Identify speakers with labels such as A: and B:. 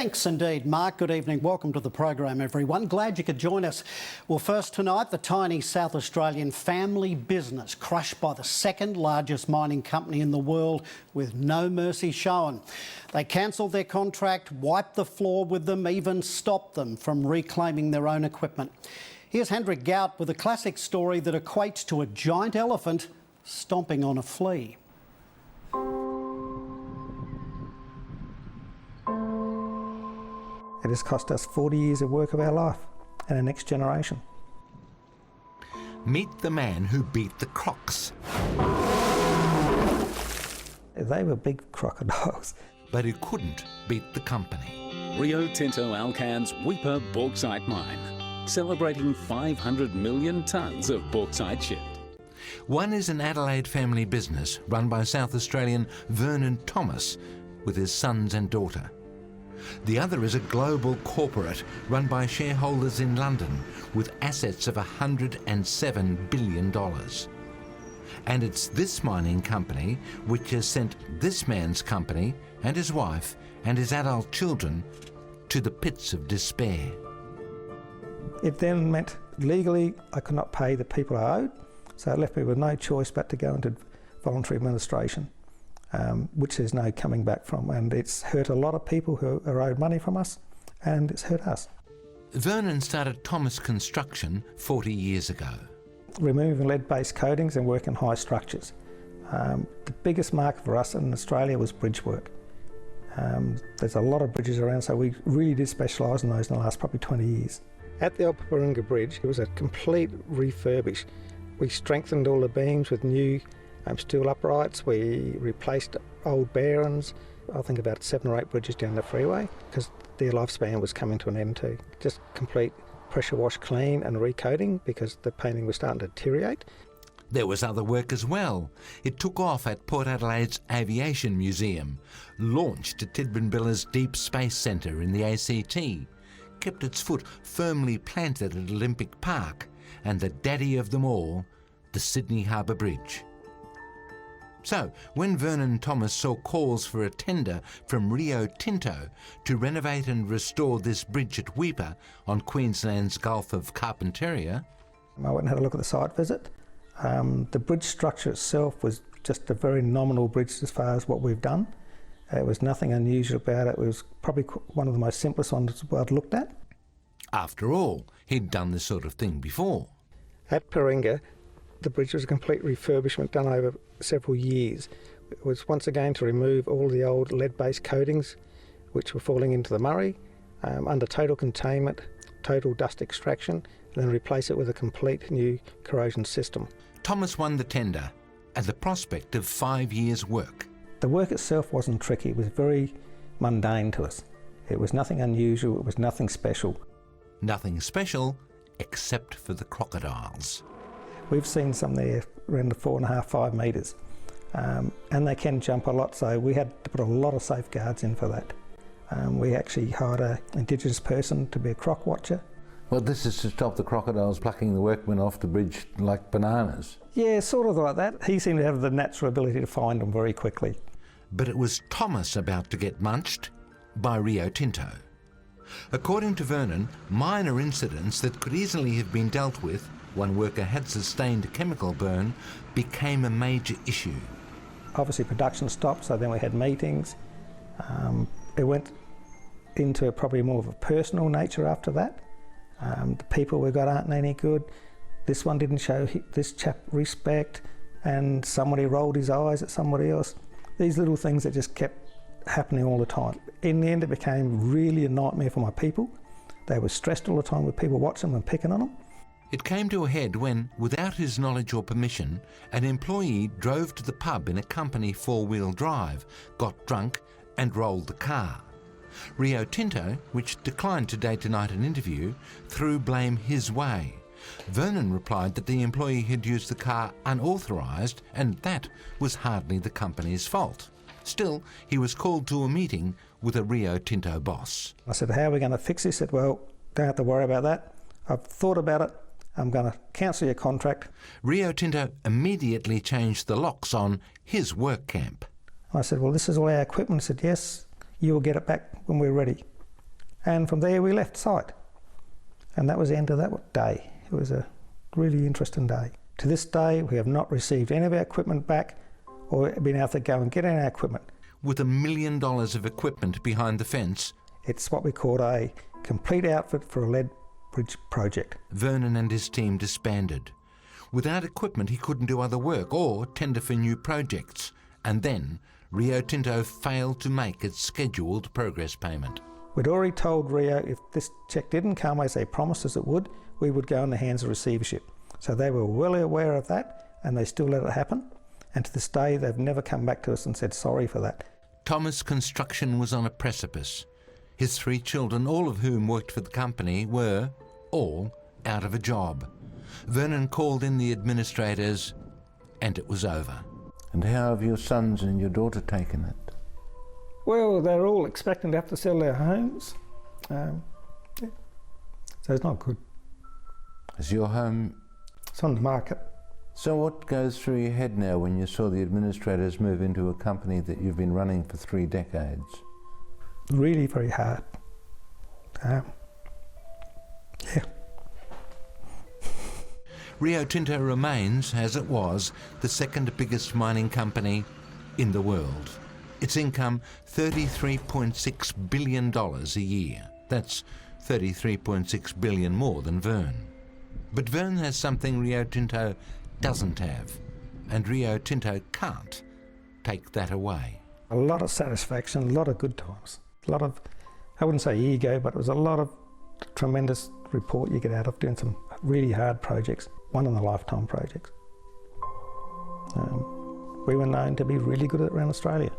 A: Thanks indeed, Mark. Good evening. Welcome to the program, everyone. Glad you could join us. Well, first tonight, the tiny South Australian family business crushed by the second largest mining company in the world with no mercy shown. They cancelled their contract, wiped the floor with them, even stopped them from reclaiming their own equipment. Here's Hendrik Gout with a classic story that equates to a giant elephant stomping on a flea.
B: It has cost us 40 years of work of our life and our next generation.
C: Meet the man who beat the crocs.
B: They were big crocodiles.
C: But who couldn't beat the company.
D: Rio Tinto Alcan's Weipa bauxite mine, celebrating 500 million tonnes of bauxite shipped.
C: One is an Adelaide family business run by South Australian Vernon Thomas with his sons and daughter. The other is a global corporate run by shareholders in London with assets of $107 billion. And it's this mining company which has sent this man's company and his wife and his adult children to the pits of despair.
B: It then meant legally I could not pay the people I owed, so it left me with no choice but to go into voluntary administration. Which there's no coming back from, and it's hurt a lot of people who are owed money from us, and it's hurt us.
C: Vernon started Thomas Construction 40 years ago.
B: Removing lead-based coatings and working high structures. The biggest market for us in Australia was bridge work. There's a lot of bridges around, so we really did specialise in those in the last probably 20 years. At the Upper Warringah Bridge, it was a complete refurbish. We strengthened all the beams with new steel uprights. We replaced old bearings. I think about 7 or 8 bridges down the freeway because their lifespan was coming to an end too. Just complete pressure wash clean and recoating because the painting was starting to deteriorate.
C: There was other work as well. It took off at Port Adelaide's Aviation Museum, launched at Tidbinbilla's Deep Space Centre in the ACT, kept its foot firmly planted at Olympic Park, and the daddy of them all, the Sydney Harbour Bridge. So, when Vernon Thomas saw calls for a tender from Rio Tinto to renovate and restore this bridge at Weipa on Queensland's Gulf of Carpentaria...
B: I went and had a look at the site visit. The bridge structure itself was just a very nominal bridge as far as what we've done. There was nothing unusual about it. It was probably one of the most simplest ones I'd looked at.
C: After all, he'd done this sort of thing before.
B: At Warringah, the bridge was a complete refurbishment done over several years. It was once again to remove all the old lead-based coatings which were falling into the Murray, under total containment, total dust extraction, and then replace it with a complete new corrosion system.
C: Thomas won the tender at the prospect of 5 years' work.
B: The work itself wasn't tricky, it was very mundane to us. It was nothing unusual, it was nothing special.
C: Nothing special except for the crocodiles.
B: We've seen some there around the 4.5, 5 metres, and they can jump a lot, so we had to put a lot of safeguards in for that. We actually hired an Indigenous person to be a croc watcher.
E: Well, this is to stop the crocodiles plucking the workmen off the bridge like bananas.
B: Yeah, sort of like that. He seemed to have the natural ability to find them very quickly.
C: But it was Thomas about to get munched by Rio Tinto. According to Vernon, minor incidents that could easily have been dealt with, one worker had sustained a chemical burn, became a major issue.
B: Obviously production stopped, so then we had meetings. It went into probably more of a personal nature after that. The people we got aren't any good. This one didn't show this chap respect, and somebody rolled his eyes at somebody else. These little things that just kept happening all the time. In the end, it became really a nightmare for my people. They were stressed all the time with people watching them and picking on them.
C: It came to a head when, without his knowledge or permission, an employee drove to the pub in a company 4-wheel drive, got drunk and rolled the car. Rio Tinto, which declined to date tonight an interview, threw blame his way. Vernon replied that the employee had used the car unauthorised and that was hardly the company's fault. Still, he was called to a meeting with a Rio Tinto boss.
B: I said, how are we going to fix this? He said, well, don't have to worry about that. I've thought about it. I'm going to cancel your contract.
C: Rio Tinto immediately changed the locks on his work camp.
B: I said, well, this is all our equipment. He said, yes, you will get it back when we're ready. And from there we left site. And that was the end of that day. It was a really interesting day. To this day, we have not received any of our equipment back or been able to go and get our equipment.
C: With $1 million of equipment behind the fence,
B: It's what we called a complete outfit for a lead bridge project.
C: Vernon and his team disbanded. Without equipment, he couldn't do other work or tender for new projects. And then Rio Tinto failed to make its scheduled progress payment.
B: We'd already told Rio if this cheque didn't come as they promised us it would, we would go in the hands of receivership. So they were well aware of that, and they still let it happen. And to this day, they've never come back to us and said sorry for that.
C: Thomas Construction was on a precipice. His 3 children, all of whom worked for the company, were all out of a job. Vernon called in the administrators, and it was over.
E: And how have your sons and your daughter taken it?
B: Well, they're all expecting to have to sell their homes. Yeah. So it's not good.
E: Is your home...
B: It's on the market.
E: So what goes through your head now when you saw the administrators move into a company that you've been running for 3 decades?
B: Really very hard. Yeah.
C: Rio Tinto remains, as it was, the second biggest mining company in the world. Its income, $33.6 billion a year. That's $33.6 billion more than Vern. But Vern has something Rio Tinto doesn't have, and Rio Tinto can't take that away.
B: A lot of satisfaction, a lot of good times. A lot of, I wouldn't say ego, but it was a lot of tremendous report you get out of doing some really hard projects, one-in-a-lifetime projects. We were known to be really good at it around Australia.